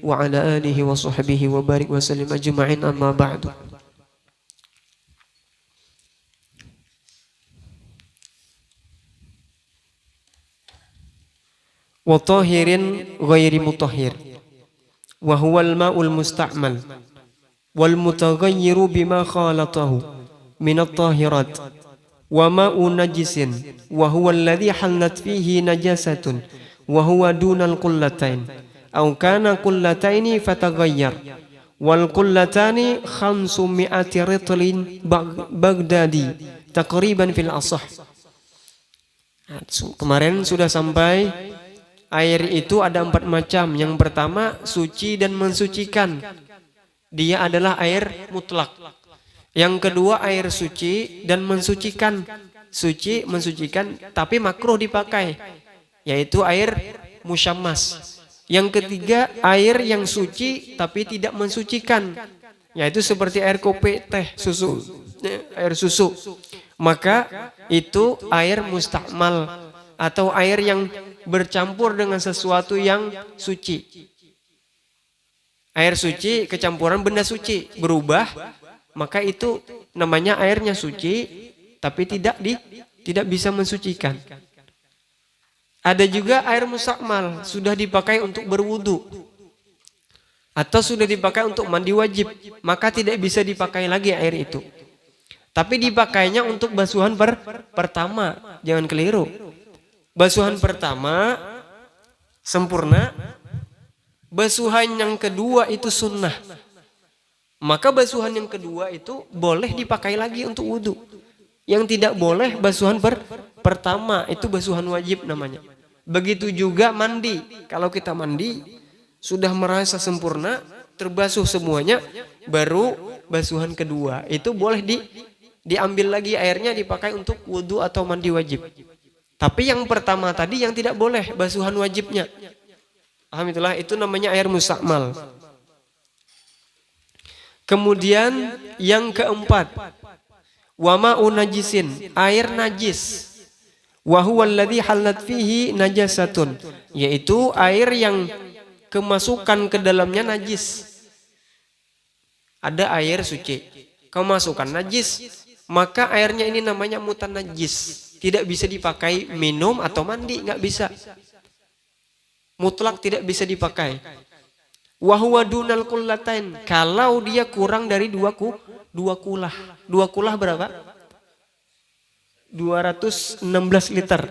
wa ala alihi wa sahbihi wa barik wa sallim ajma'in, amma ba'du. Wa tahirin ghairi mutahhir wa huwa al-ma'ul musta'mal wal mutaghayyiru bima khalatahu min at-tahirat wa ma'u najisin wa huwa alladhi halat fihi najasatun wa huwa dunal qullatain aw kana qullataini fataghayyar wal qullatani 500 ritlin Baghdadi takriban fil asah. Kemarin sudah sampai air itu ada 4 macam. Yang pertama suci dan mensucikan. Dia adalah air mutlak. Yang kedua air suci dan mensucikan. Suci, mensucikan, tapi makruh dipakai. Yaitu air musyammas. Yang ketiga air yang suci tapi tidak mensucikan. Yaitu seperti air kopi, teh, susu. Air susu. Maka itu air mustakmal. Atau air yang bercampur dengan sesuatu yang suci. Air suci kecampuran benda suci berubah, maka itu namanya airnya suci tapi tidak bisa mensucikan. Ada juga air mustakmal, sudah dipakai untuk berwudu atau sudah dipakai untuk mandi wajib, maka tidak bisa dipakai lagi air itu. Tapi dipakainya untuk basuhan pertama, jangan keliru. Basuhan pertama sempurna, basuhan yang kedua itu sunnah. Maka basuhan yang kedua itu boleh dipakai lagi untuk wudhu. Yang tidak boleh basuhan pertama, itu basuhan wajib namanya. Begitu juga mandi. Kalau kita mandi sudah merasa sempurna, terbasuh semuanya, baru basuhan kedua itu boleh diambil lagi airnya, dipakai untuk wudhu atau mandi wajib. Tapi yang pertama tadi yang tidak boleh, basuhan wajibnya. Alhamdulillah, itu namanya air mustakmal. Kemudian yang keempat, wa ma'u najisin, air najis. Wa huwa alladhi halat fihi najasatun, yaitu air yang kemasukan ke dalamnya najis. Ada air suci, kemasukan najis, maka airnya ini namanya mutanajjis. Tidak bisa dipakai minum atau mandi, nggak bisa. Mutlak tidak bisa dipakai. Wa huwa dunal qullatain, kalau dia kurang dari dua kulah. Dua kulah berapa? 216 liter.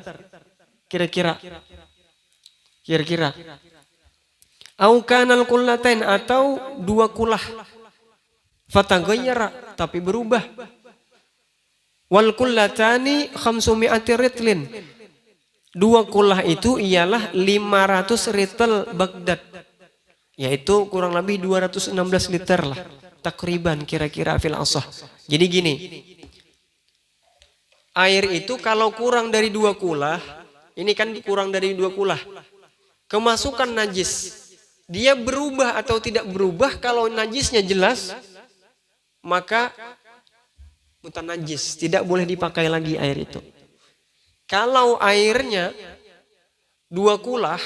Kira-kira. Au kanal qullatain, atau 2 kulah. Fataghayyara, tapi berubah. Wal kullatani 500 ritlin. 2 kulah itu ialah 500 ritel Baghdad. Yaitu kurang lebih 216 liter lah. Takriban kira-kira fil asah. Jadi gini. Air itu kalau kurang dari 2 kulah, ini kan kurang dari 2 kulah. Kemasukan najis. Dia berubah atau tidak berubah, kalau najisnya jelas, maka mutanajis, tidak boleh dipakai lagi air itu. Kalau airnya 2 kulah,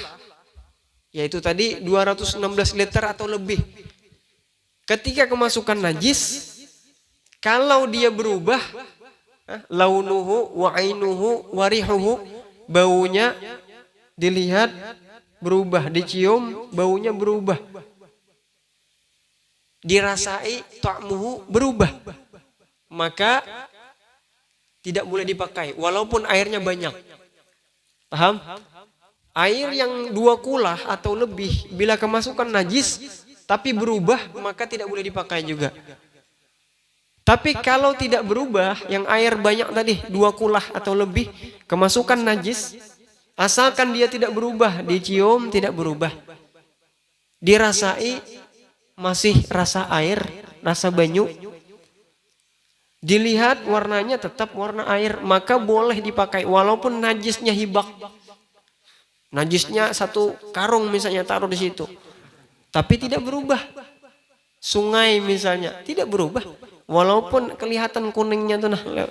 yaitu tadi 216 liter atau lebih, ketika kemasukan najis, kalau dia berubah, launuhu wa ainuhu wa rihuhu, baunya dilihat berubah, dicium baunya berubah, dirasai ta'muhu berubah, maka tidak boleh dipakai walaupun airnya banyak. Paham? Air yang 2 kulah atau lebih, bila kemasukan najis tapi berubah, maka tidak boleh dipakai juga. Tapi kalau tidak berubah, yang air banyak tadi 2 kulah atau lebih, kemasukan najis, asalkan dia tidak berubah, dicium tidak berubah, dirasai masih rasa air, rasa banyu, dilihat warnanya tetap warna air, maka boleh dipakai walaupun najisnya hibak. Najisnya 1 karung misalnya taruh di situ, tapi tidak berubah. Sungai misalnya tidak berubah, walaupun kelihatan kuningnya tuh, nah,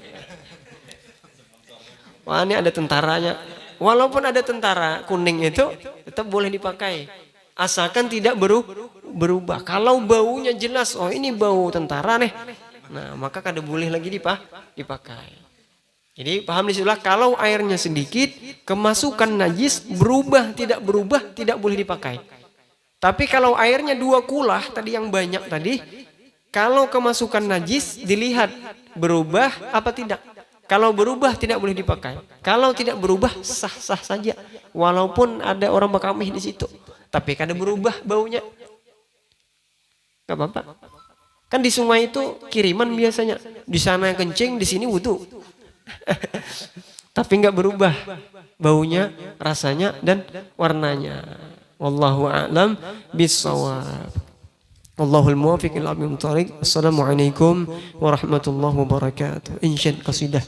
wah ini ada tentaranya. Walaupun ada tentara kuning itu tetap boleh dipakai. Asalkan tidak berubah. Kalau baunya jelas, oh ini bau tentara nih. Nah, maka kada boleh lagi dipakai. Jadi paham di situ, kalau airnya sedikit, kemasukan najis, berubah, tidak boleh dipakai. Tapi kalau airnya 2 kulah, tadi yang banyak tadi, kalau kemasukan najis, dilihat berubah apa tidak. Kalau berubah tidak boleh dipakai. Kalau tidak berubah sah-sah saja. Walaupun ada orang makamih di situ. Tapi kada berubah baunya. Gak apa-apa. Kan di sungai itu kiriman biasanya. Di sana kencing, di sini wudu. Tapi nggak berubah baunya, rasanya dan warnanya. Wallahu a'lam bissawab. Wallahul muwaffiq ila aqwamit thoriq. Assalamualaikum warahmatullahi wabarakatuh. Insyaallah qasidah.